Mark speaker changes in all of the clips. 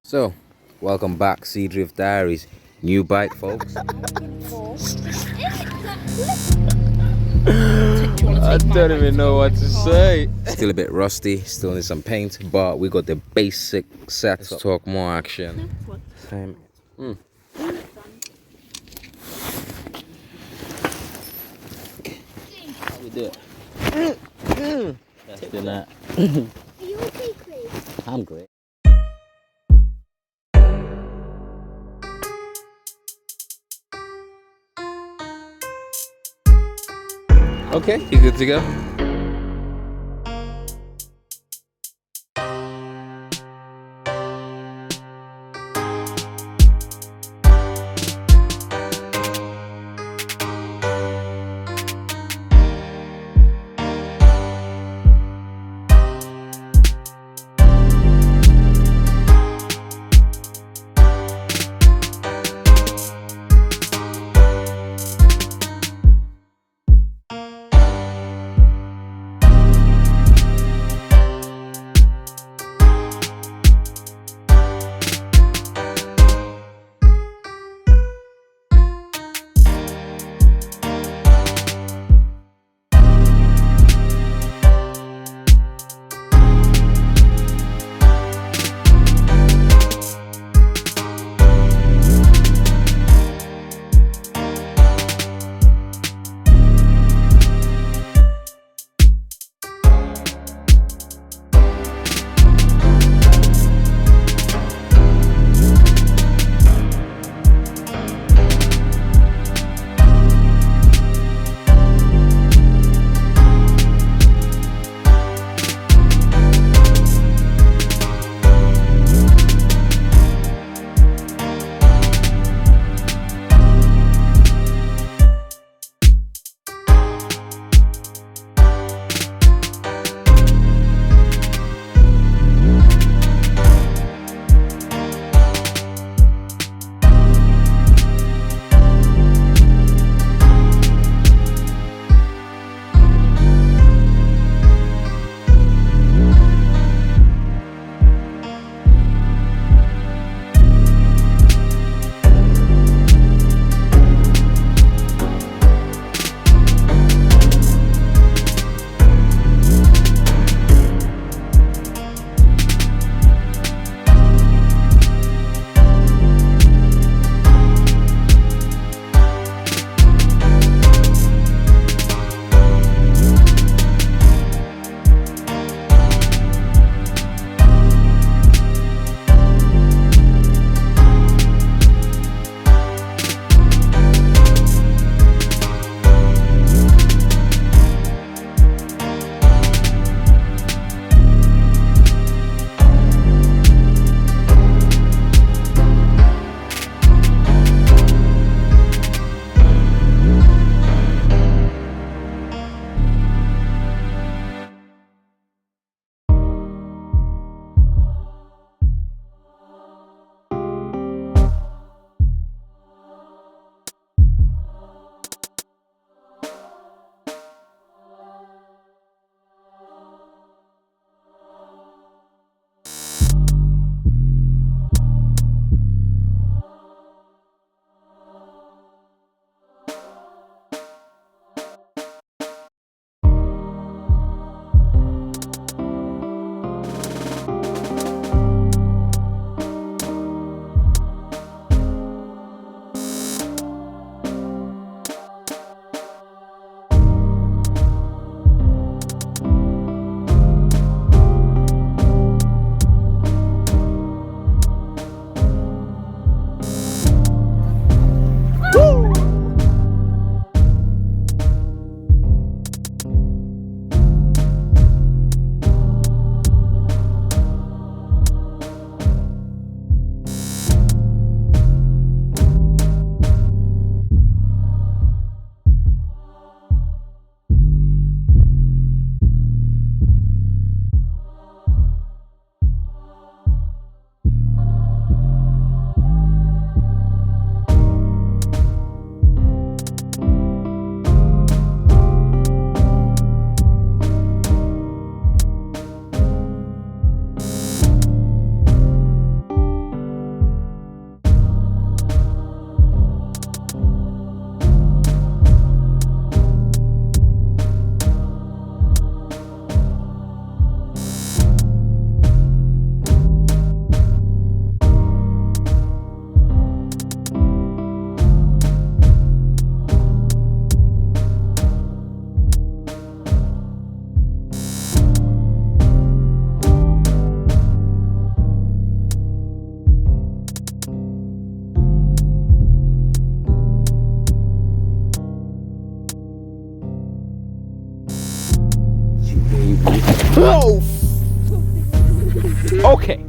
Speaker 1: So, welcome back, Sea Drift Diaries. New bike, folks.
Speaker 2: I don't even know what to say.
Speaker 1: Still a bit rusty, still need some paint, but we got the basic set. Let's talk more action. Time.
Speaker 2: How we do it? Let's do that.
Speaker 3: Are you okay, Chris?
Speaker 2: I'm great.
Speaker 1: Okay, you good to go? Okay.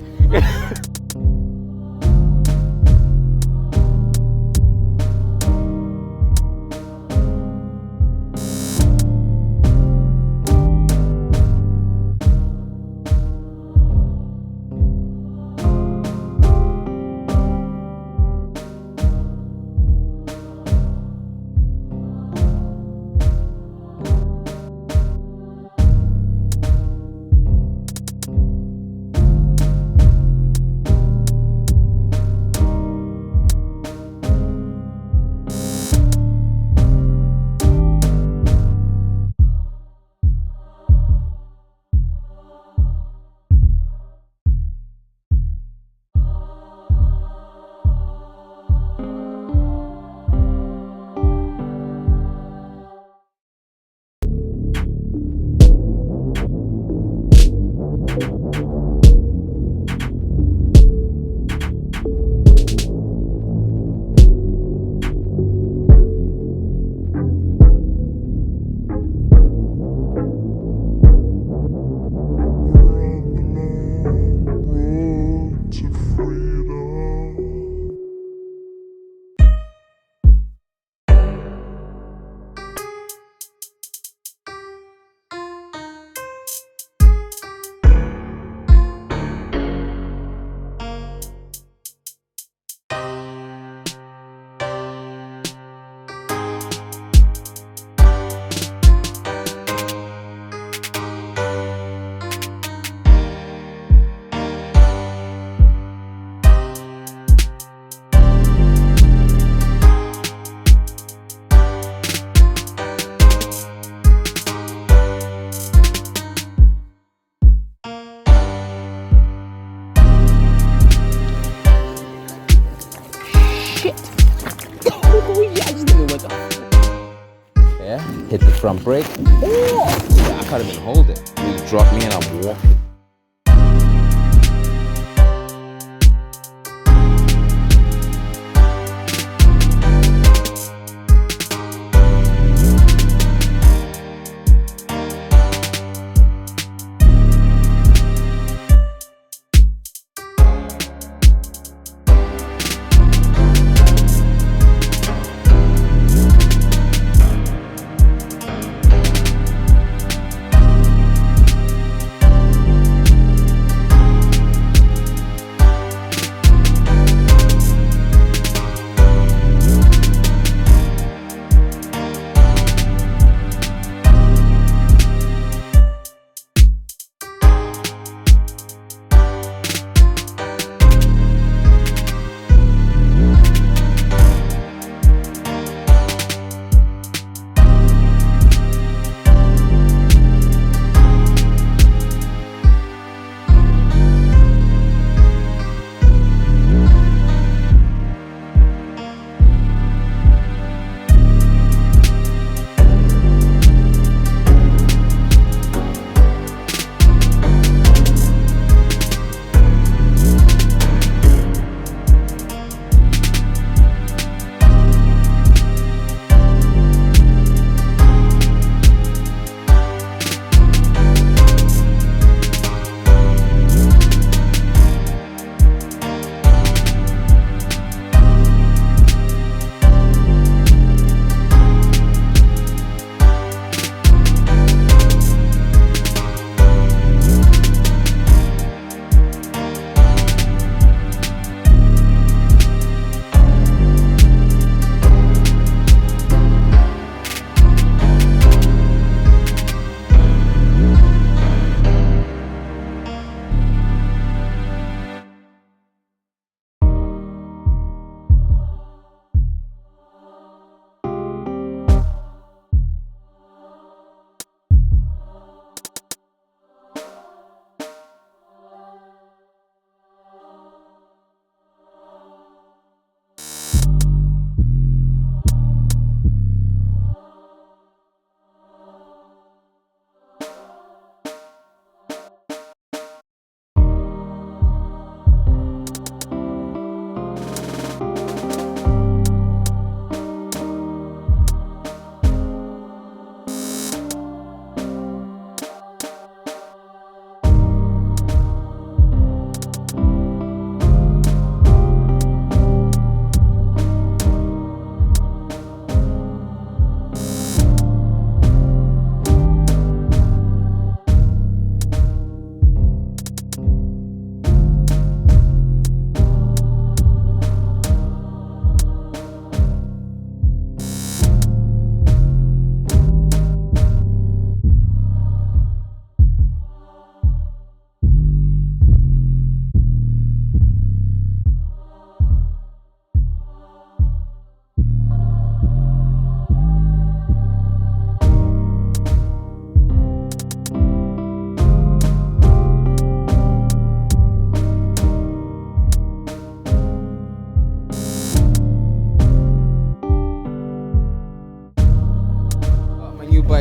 Speaker 1: Yeah, hit the front brake. Oh, I can't even hold it. You drop me and I'm walking.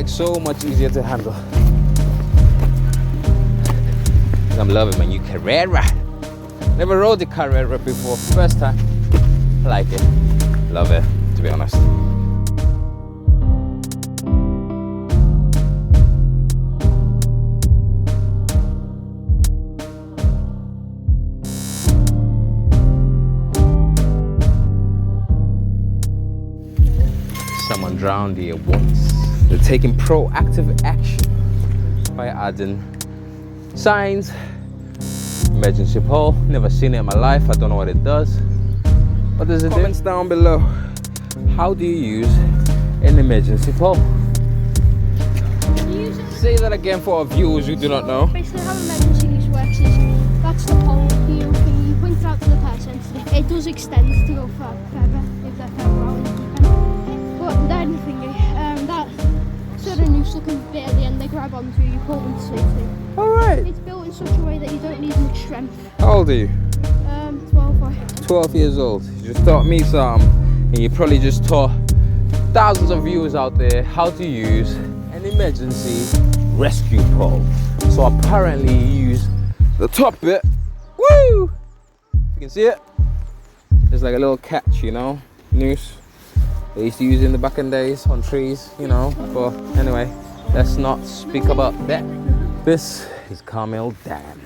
Speaker 1: like so much easier to handle. I'm loving my new Carrera. Never rode the Carrera before, first time. I like it, love it, to be honest. Someone drowned here once. They're taking proactive action by adding signs, emergency pole. Never seen it in my life. I don't know what it does. What does it do? Comments down below. How do you use an emergency pole? Say that again for our viewers who do not know.
Speaker 3: Basically, how emergency use works is that's the pole. You point it out to the person. It does extend to go further if they're further out. But the only thing is that certain noose looking bit at the end, they grab onto you, pull them to safety.
Speaker 1: Alright.
Speaker 3: It's built in such a way that you don't need much strength.
Speaker 1: How old are you?
Speaker 3: 12 or
Speaker 1: 12 years old. You just taught me some, and you probably just taught thousands of viewers out there how to use an emergency rescue pole. So apparently you use the top bit. Woo! You can see it. It's like a little catch, you know, noose. They used to use it in the back in days on trees, you know. But anyway, let's not speak about that. This is Carmel Dam.